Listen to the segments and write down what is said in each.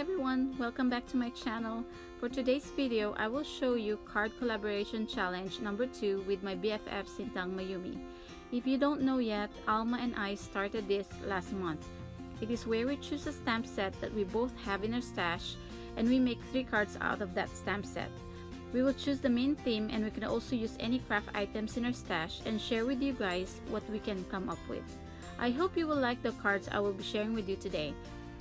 everyone, welcome back to my channel. For today's video, I will show you card collaboration challenge number 2 with my BFF Sintang Mayumi. If you don't know yet, Alma and I started this last month. It is where we choose a stamp set that we both have in our stash and we make 3 cards out of that stamp set. We will choose the main theme and we can also use any craft items in our stash and share with you guys what we can come up with. I hope you will like the cards I will be sharing with you today.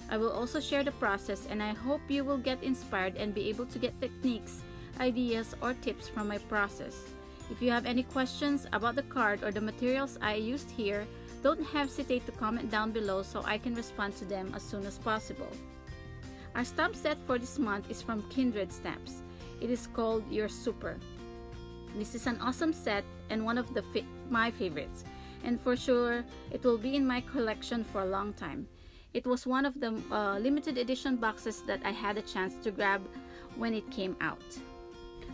I will also share the process and I hope you will get inspired and be able to get techniques, ideas, or tips from my process. If you have any questions about the card or the materials I used here, don't hesitate to comment down below so I can respond to them as soon as possible. Our stamp set for this month is from KINDRED Stamps. It is called Your Super. This is an awesome set and one of my favorites, and for sure it will be in my collection for a long time. It was one of the limited edition boxes that I had a chance to grab when it came out.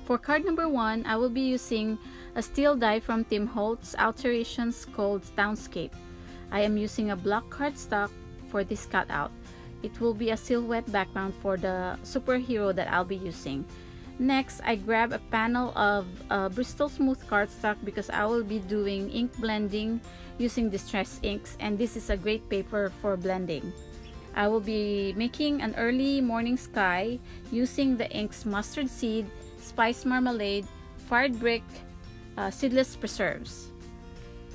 For card number 1, I will be using a steel die from Tim Holtz Alterations called Townscape. I am using a block cardstock for this cutout. It will be a silhouette background for the superhero that I'll be using. Next, I grab a panel of Bristol Smooth cardstock because I will be doing ink blending using distress inks, and this is a great paper for blending. I will be making an early morning sky using the inks Mustard Seed, Spice Marmalade, Fired Brick, Seedless Preserves.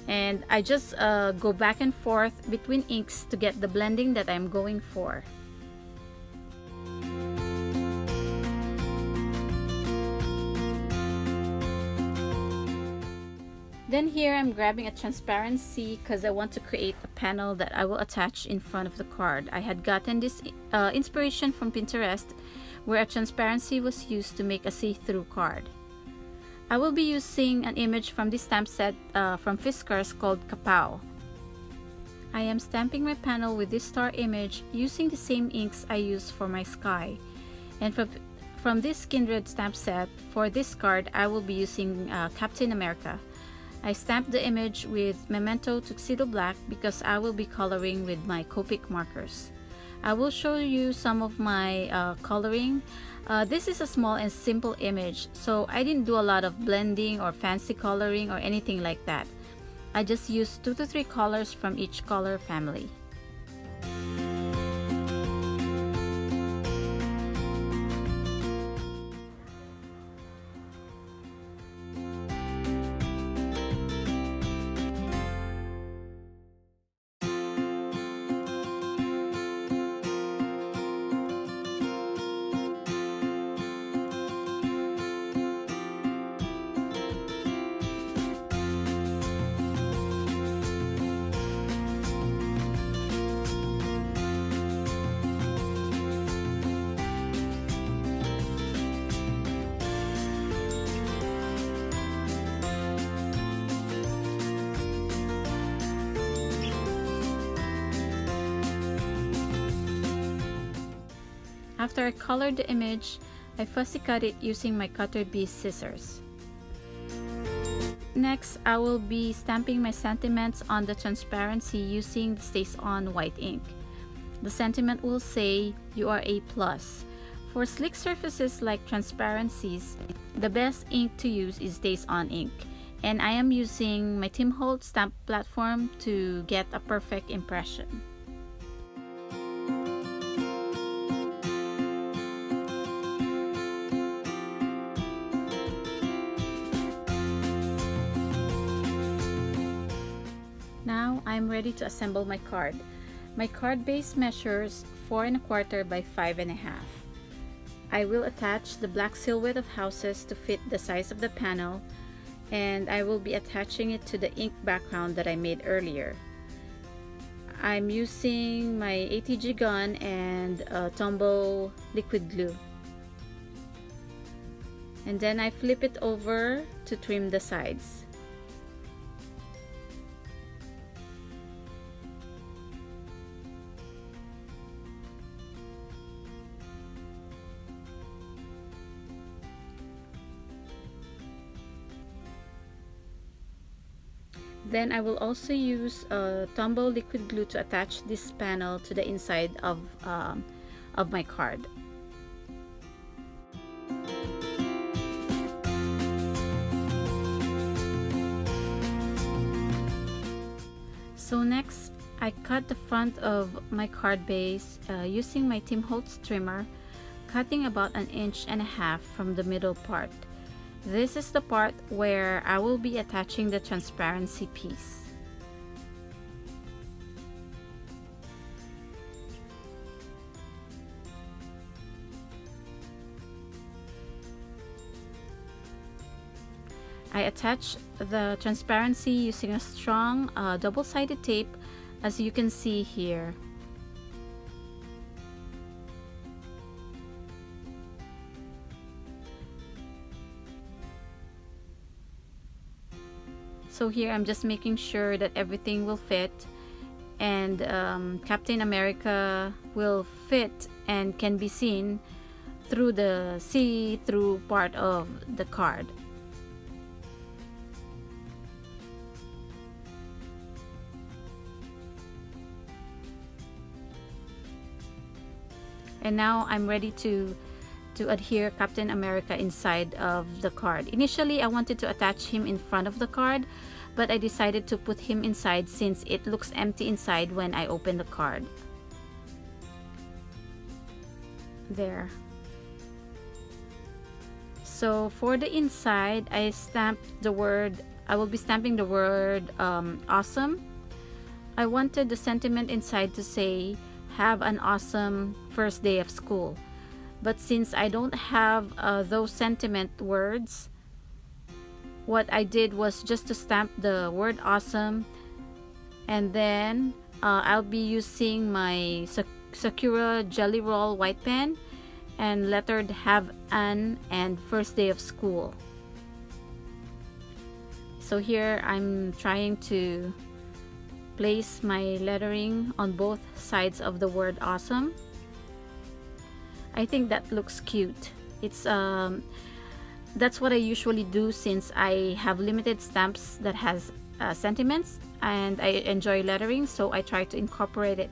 And I just go back and forth between inks to get the blending that I'm going for. Then here I'm grabbing a transparency because I want to create a panel that I will attach in front of the card. I had gotten this inspiration from Pinterest where a transparency was used to make a see-through card. I will be using an image from this stamp set from Fiskars called Kapow. I am stamping my panel with this star image using the same inks I use for my sky. And from this KINDRED stamp set, for this card I will be using Captain America. I stamped the image with Memento Tuxedo Black because I will be coloring with my Copic markers. I will show you some of my coloring. This is a small and simple image, so I didn't do a lot of blending or fancy coloring or anything like that. I just used 2 to 3 colors from each color family. After I colored the image, I fussy cut it using my Cutter Bee scissors. Next, I will be stamping my sentiments on the transparency using the Stays On white ink. The sentiment will say, "You are A+." For slick surfaces like transparencies, the best ink to use is Stays On ink. And I am using my Tim Holtz stamp platform to get a perfect impression. Now I'm ready to assemble my card. My card base measures 4 1/4 by 5 1/2. I will attach the black silhouette of houses to fit the size of the panel, and I will be attaching it to the ink background that I made earlier. I'm using my ATG gun and Tombow liquid glue. And then I flip it over to trim the sides. Then I will also use Tombow liquid glue to attach this panel to the inside of of my card. So next, I cut the front of my card base using my Tim Holtz trimmer, cutting about 1.5 inches from the middle part. This is the part where I will be attaching the transparency piece. I attach the transparency using a strong double-sided tape, as you can see here. So here I'm just making sure that everything will fit, and Captain America will fit and can be seen through the see-through part of the card. And now I'm ready to adhere Captain America inside of the card. Initially, I wanted to attach him in front of the card, but I decided to put him inside since it looks empty inside when I open the card. There. So for the inside, I will be stamping the word awesome. I wanted the sentiment inside to say, "Have an awesome first day of school." But since I don't have those sentiment words, what I did was just to stamp the word awesome, and then I'll be using my Sakura Jelly Roll white pen and lettered "Have an" and "First day of school." So here I'm trying to place my lettering on both sides of the word awesome. I think that looks cute. It's that's what I usually do since I have limited stamps that has sentiments, and I enjoy lettering, so I try to incorporate it.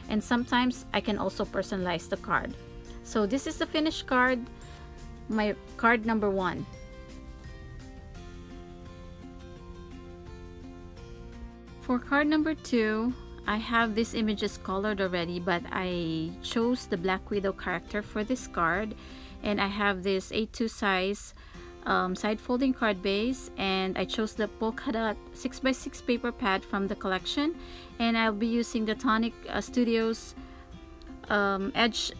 And sometimes I can also personalize the card. So this is the finished card, my card number 1. For card number 2, I have these images colored already, but I chose the Black Widow character for this card, and I have this A2 size side folding card base, and I chose the polka dot 6x6 paper pad from the collection, and I'll be using the Tonic Studios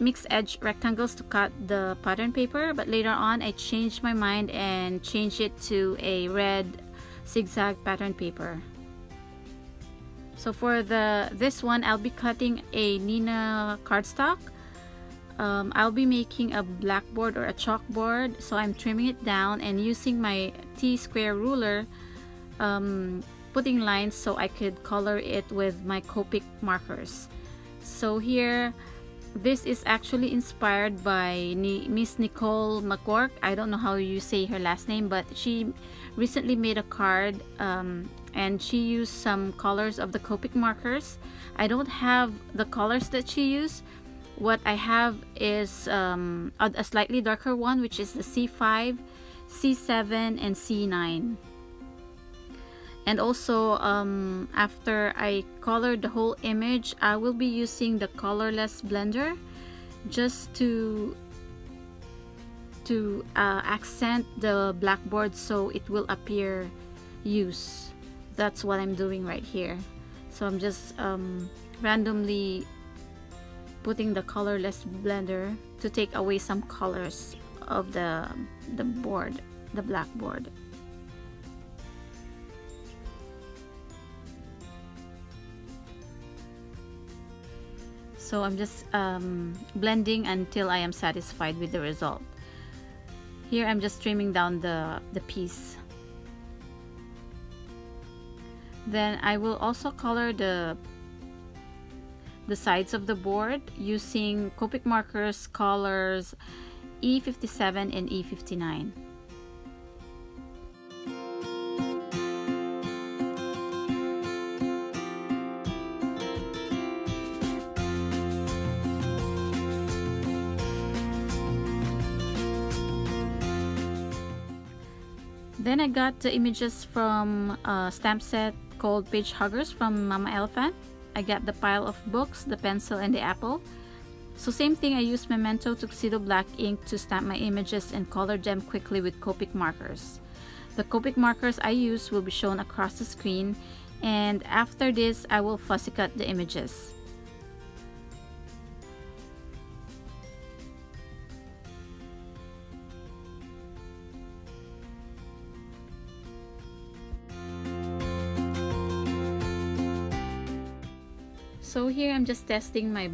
mixed edge rectangles to cut the pattern paper, but later on I changed my mind and changed it to a red zigzag pattern paper. So for this one, I'll be cutting a Nina cardstock. I'll be making a blackboard or a chalkboard, so I'm trimming it down and using my T-square ruler, putting lines so I could color it with my Copic markers. So here, this is actually inspired by Miss Nicole McCork. I don't know how you say her last name, but she recently made a card and she used some colors of the Copic markers. I don't have the colors that she used. What I have is a slightly darker one, which is the C5, C7, and C9. And also after I colored the whole image, I will be using the colorless blender just to accent the blackboard so it will appear used. That's what I'm doing right here. So I'm just randomly putting the colorless blender to take away some colors of the board, the blackboard. So I'm just blending until I am satisfied with the result. Here I'm just trimming down the piece. Then I will also color the sides of the board using Copic markers colors E57 and E59. Then I got the images from a stamp set called Page Huggers from Mama Elephant. I got the pile of books, the pencil, and the apple. So same thing, I used Memento Tuxedo black ink to stamp my images and color them quickly with Copic markers. The Copic markers I use will be shown across the screen, and after this I will fussy cut the images. So here I'm just testing my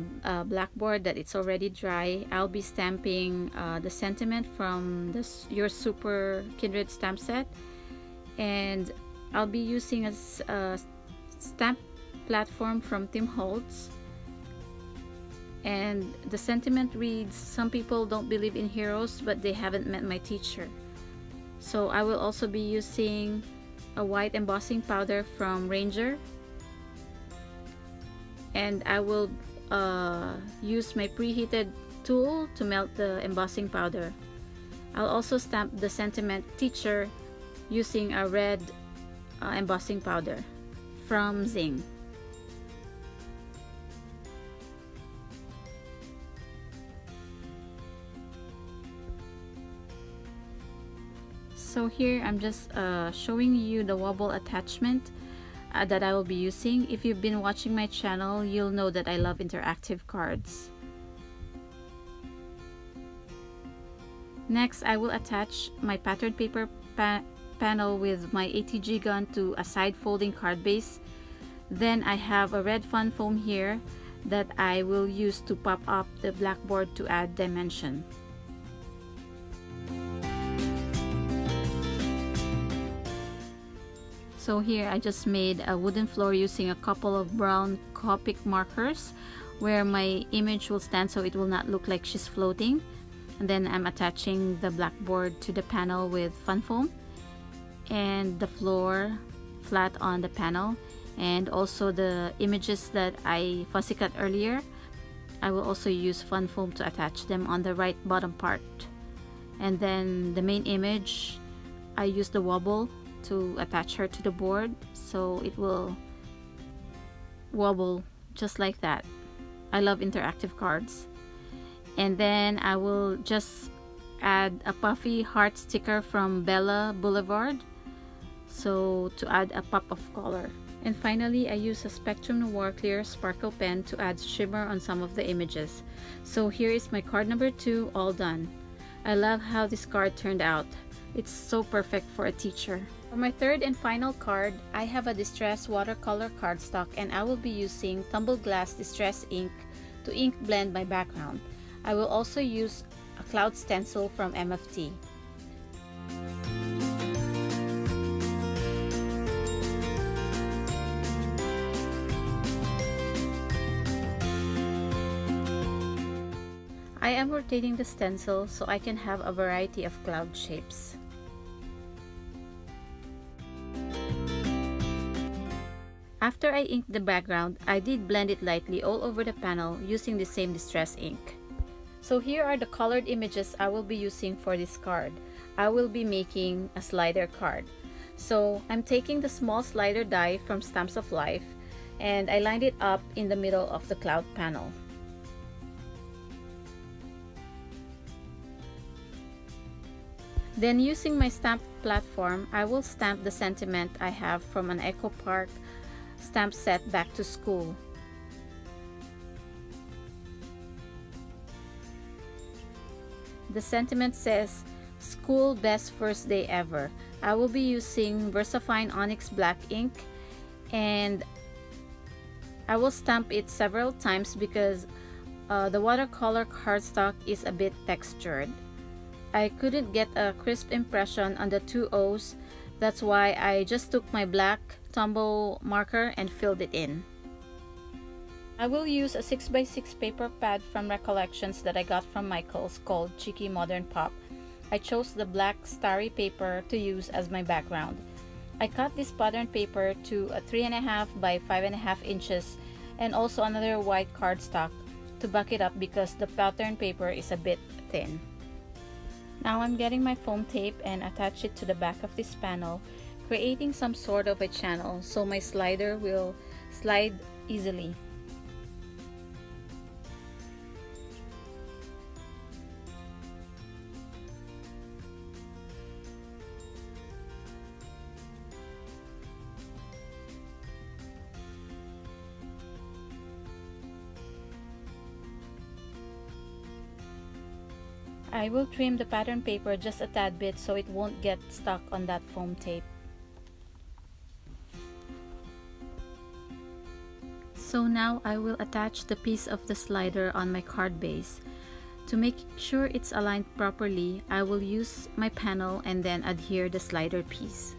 blackboard that it's already dry. I'll be stamping the sentiment from your Super Kindred stamp set, and I'll be using a stamp platform from Tim Holtz. And the sentiment reads, "Some people don't believe in heroes, but they haven't met my teacher." So I will also be using a white embossing powder from Ranger, and I will use my preheated tool to melt the embossing powder. I'll also stamp the sentiment teacher using a red embossing powder from Zing. So here I'm just showing you the wobble attachment that I will be using. If you've been watching my channel, you'll know that I love interactive cards. Next, I will attach my pattern paper panel with my ATG gun to a side folding card base. Then I have a red fun foam here that I will use to pop up the blackboard to add dimension. So here I just made a wooden floor using a couple of brown Copic markers where my image will stand so it will not look like she's floating. And then I'm attaching the blackboard to the panel with fun foam and the floor flat on the panel, and also the images that I fussy cut earlier. I will also use fun foam to attach them on the right bottom part. And then the main image, I use the wobble to attach her to the board so it will wobble just like that. I love interactive cards. And then I will just add a puffy heart sticker from Bella Boulevard, so to add a pop of color. And finally, I use a Spectrum Noir clear sparkle pen to add shimmer on some of the images. So here is my card number 2 all done. I love how this card turned out. It's so perfect for a teacher. For my third and final card, I have a distress watercolor cardstock, and I will be using Tumbled Glass Distress ink to ink blend my background. I will also use a cloud stencil from MFT. I am rotating the stencil so I can have a variety of cloud shapes. After I inked the background, I did blend it lightly all over the panel using the same distress ink. So here are the colored images I will be using for this card. I will be making a slider card. So I'm taking the small slider die from Stamps of Life, and I lined it up in the middle of the cloud panel. Then using my stamp platform, I will stamp the sentiment I have from an Echo Park stamp set Back to School. The sentiment says, "School Best First Day Ever." I will be using VersaFine Onyx Black ink, and I will stamp it several times because the watercolor cardstock is a bit textured. I couldn't get a crisp impression on the two O's. That's why I just took my black Tombow marker and filled it in. I will use a 6x6 paper pad from Recollections that I got from Michaels called Cheeky Modern Pop. I chose the black starry paper to use as my background. I cut this pattern paper to a 3.5 by 5.5 inches and also another white cardstock to back it up because the pattern paper is a bit thin. Now I'm getting my foam tape and attach it to the back of this panel, creating some sort of a channel so my slider will slide easily. I will trim the pattern paper just a tad bit so it won't get stuck on that foam tape. So now I will attach the piece of the slider on my card base. To make sure it's aligned properly, I will use my panel and then adhere the slider piece.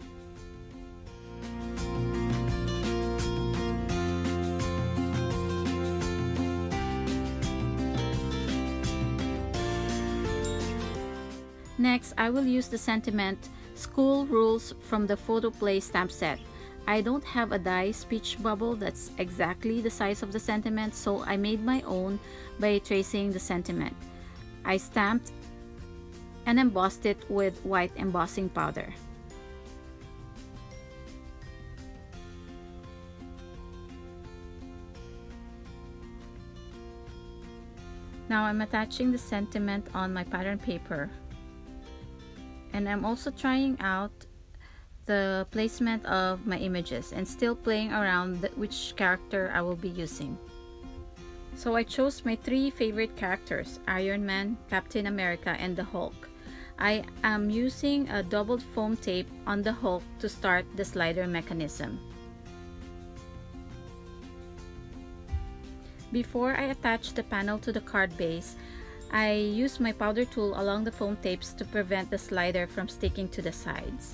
Next, I will use the sentiment School Rules from the Photoplay stamp set. I don't have a die speech bubble that's exactly the size of the sentiment, so I made my own by tracing the sentiment. I stamped and embossed it with white embossing powder. Now I'm attaching the sentiment on my pattern paper. And I'm also trying out the placement of my images and still playing around which character I will be using. So I chose my 3 favorite characters, Iron Man, Captain America, and the Hulk. I am using a doubled foam tape on the Hulk to start the slider mechanism. Before I attach the panel to the card base, I use my powder tool along the foam tapes to prevent the slider from sticking to the sides.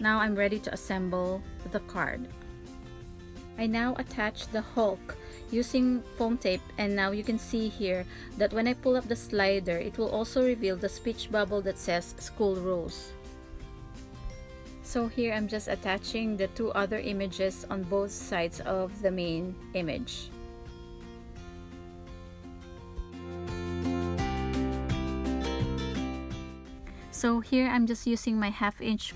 Now I'm ready to assemble the card. I now attach the Hulk using foam tape, and now you can see here that when I pull up the slider, it will also reveal the speech bubble that says School Rules. So here I'm just attaching the 2 other images on both sides of the main image. So here I'm just using my 1/2 inch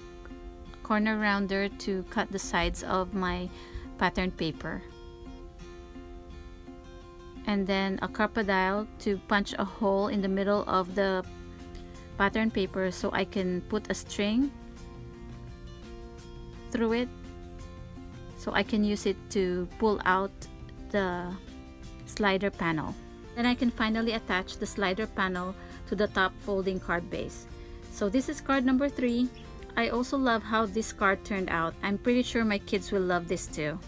corner rounder to cut the sides of my pattern paper. And then a crocodile to punch a hole in the middle of the pattern paper so I can put a string through it so I can use it to pull out the slider panel. Then I can finally attach the slider panel to the top folding card base. So this is card number 3. I also love how this card turned out. I'm pretty sure my kids will love this too.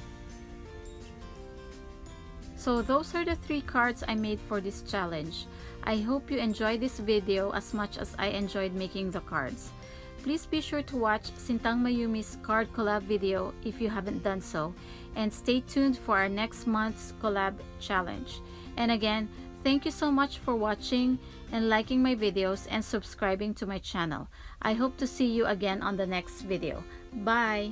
So those are the 3 cards I made for this challenge. I hope you enjoyed this video as much as I enjoyed making the cards. Please be sure to watch Sintang Mayumi's card collab video if you haven't done so, and stay tuned for our next month's collab challenge. And again, thank you so much for watching and liking my videos and subscribing to my channel. I hope to see you again on the next video. Bye!